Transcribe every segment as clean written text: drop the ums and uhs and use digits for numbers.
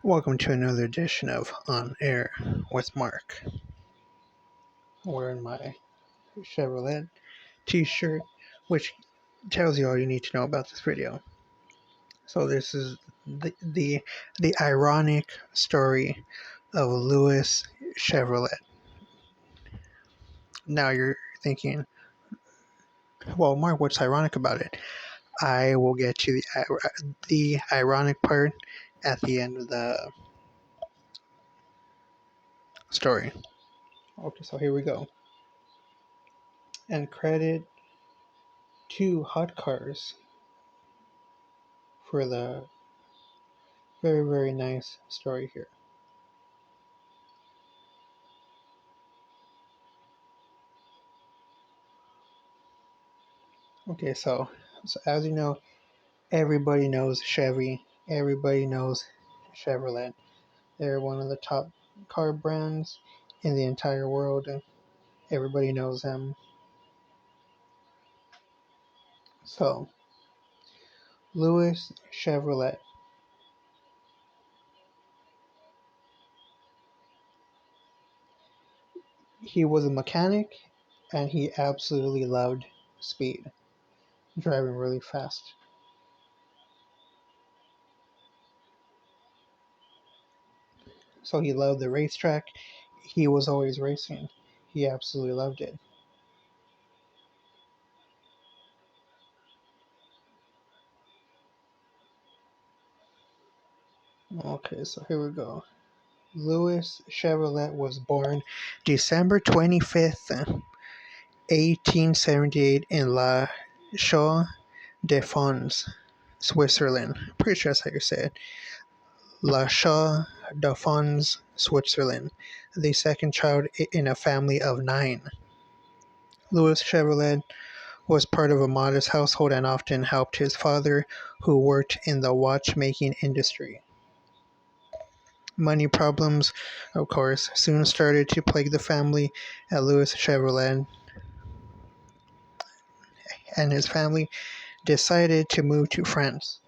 Welcome to another edition of On Air with Mark. Wearing my Chevrolet t-shirt, which tells you all you need to know about this video. So this is the ironic story of Louis Chevrolet. Now you're thinking, well, Mark, what's ironic about it? I will get to the ironic part at the end of the story. Okay, so here we go. And credit to Hot Cars for the very, very nice story here. Okay, so as you know, everybody knows Chevy. Everybody knows Chevrolet. They're one of the top car brands in the entire world. Everybody knows them. So, Louis Chevrolet. He was a mechanic and he absolutely loved speed, driving really fast. So he loved the racetrack. He was always racing. He absolutely loved it. Okay, so here we go. Louis Chevrolet was born December 25th, 1878 in La Chaux-de-Fonds, Switzerland. Pretty sure that's how you say it. La Chaux-de-Fonds, Switzerland. The second child in a family of 9. Louis Chevrolet was part of a modest household and often helped his father, who worked in the watchmaking industry. Money problems, of course, soon started to plague the family, and Louis Chevrolet and his family decided to move to France.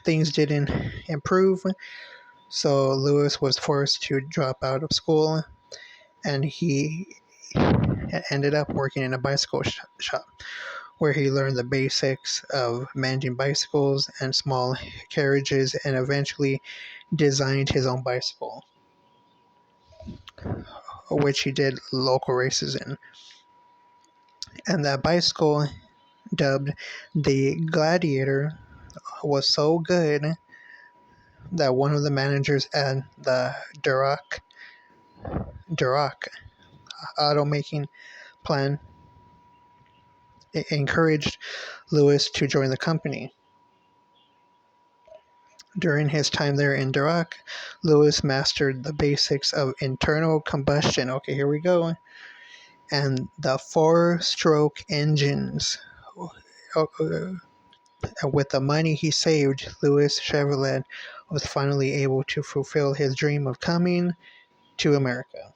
Things didn't improve, so Louis was forced to drop out of school, and he ended up working in a bicycle shop where he learned the basics of managing bicycles and small carriages and eventually designed his own bicycle, which he did local races in. And that bicycle, dubbed the Gladiator, was so good that one of the managers at the Duroc automaking plant encouraged Louis to join the company. During his time there in Duroc, Louis mastered the basics of internal combustion. Okay, here we go. And the 4-stroke engines. With the money he saved, Louis Chevrolet was finally able to fulfill his dream of coming to America.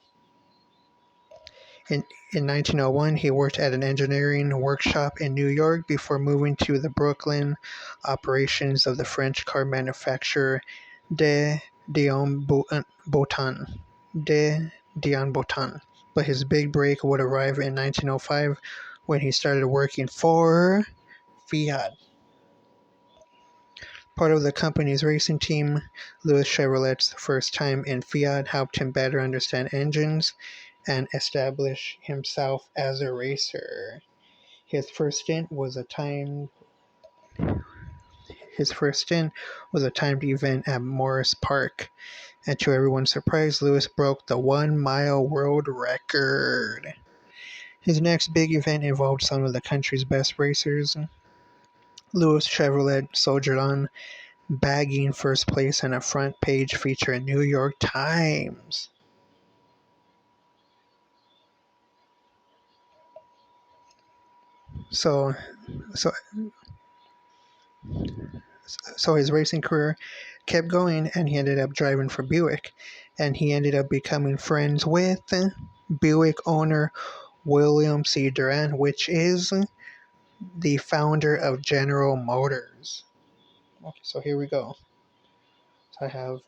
In 1901, he worked at an engineering workshop in New York before moving to the Brooklyn operations of the French car manufacturer De Dion Bouton. De Dion Bouton. But his big break would arrive in 1905 when he started working for Fiat. Part of the company's racing team, Louis Chevrolet's first time in Fiat helped him better understand engines and establish himself as a racer. His first stint was a timed event at Morris Park, and to everyone's surprise, Louis broke the 1-mile world record. His next big event involved some of the country's best racers. Louis Chevrolet soldiered on, bagging first place in a front page feature in New York Times. So, so, so his racing career kept going, and he ended up driving for Buick, and he ended up becoming friends with Buick owner William C. Durant, which is the founder of General Motors. Okay, so here we go. So I have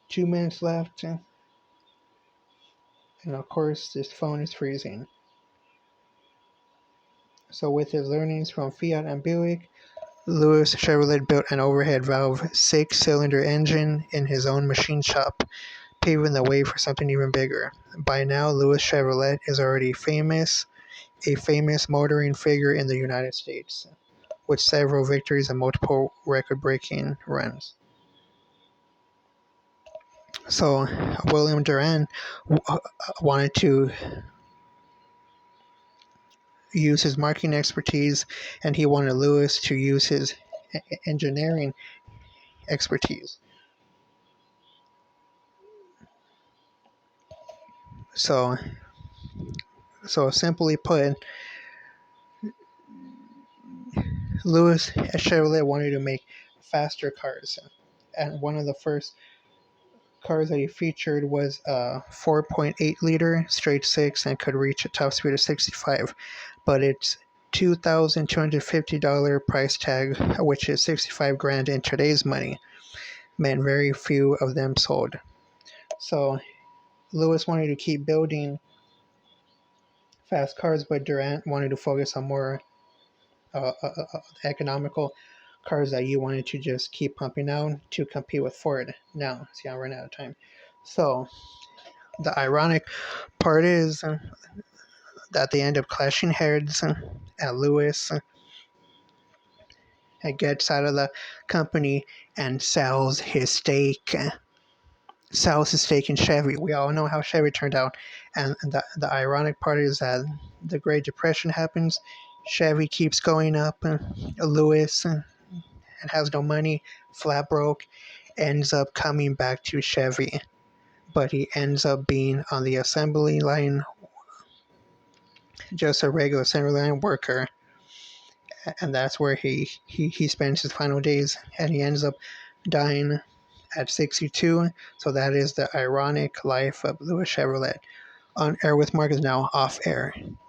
2 minutes left, and of course, this phone is freezing. So, with his learnings from Fiat and Buick, Louis Chevrolet built an overhead valve 6-cylinder engine in his own machine shop, paving the way for something even bigger. By now, Louis Chevrolet is already a famous motoring figure in the United States, with several victories and multiple record-breaking runs. So, William Durand wanted to use his marketing expertise, and he wanted Louis to use his engineering expertise. So, simply put, Louis Chevrolet wanted to make faster cars, and one of the first cars that he featured was a 4.8 liter straight six and could reach a top speed of 65, but its $2,250 price tag, which is 65 grand in today's money, meant very few of them sold. So Louis wanted to keep building fast cars, but Durand wanted to focus on more economical cars that you wanted to just keep pumping out to compete with Ford. Now, see, I'm running out of time. So the ironic part is that they end up clashing heads, and Louis gets out of the company and sells his stake in Chevy. We all know how Chevy turned out, and the ironic part is that the Great Depression happens. Chevy keeps going up. Louis and has no money, flat broke, ends up coming back to Chevy, but he ends up being on the assembly line, just a regular assembly line worker, and that's where he spends his final days, and he ends up dying at 62. So that is the ironic life of Louis Chevrolet. On Air with Mark is now off air.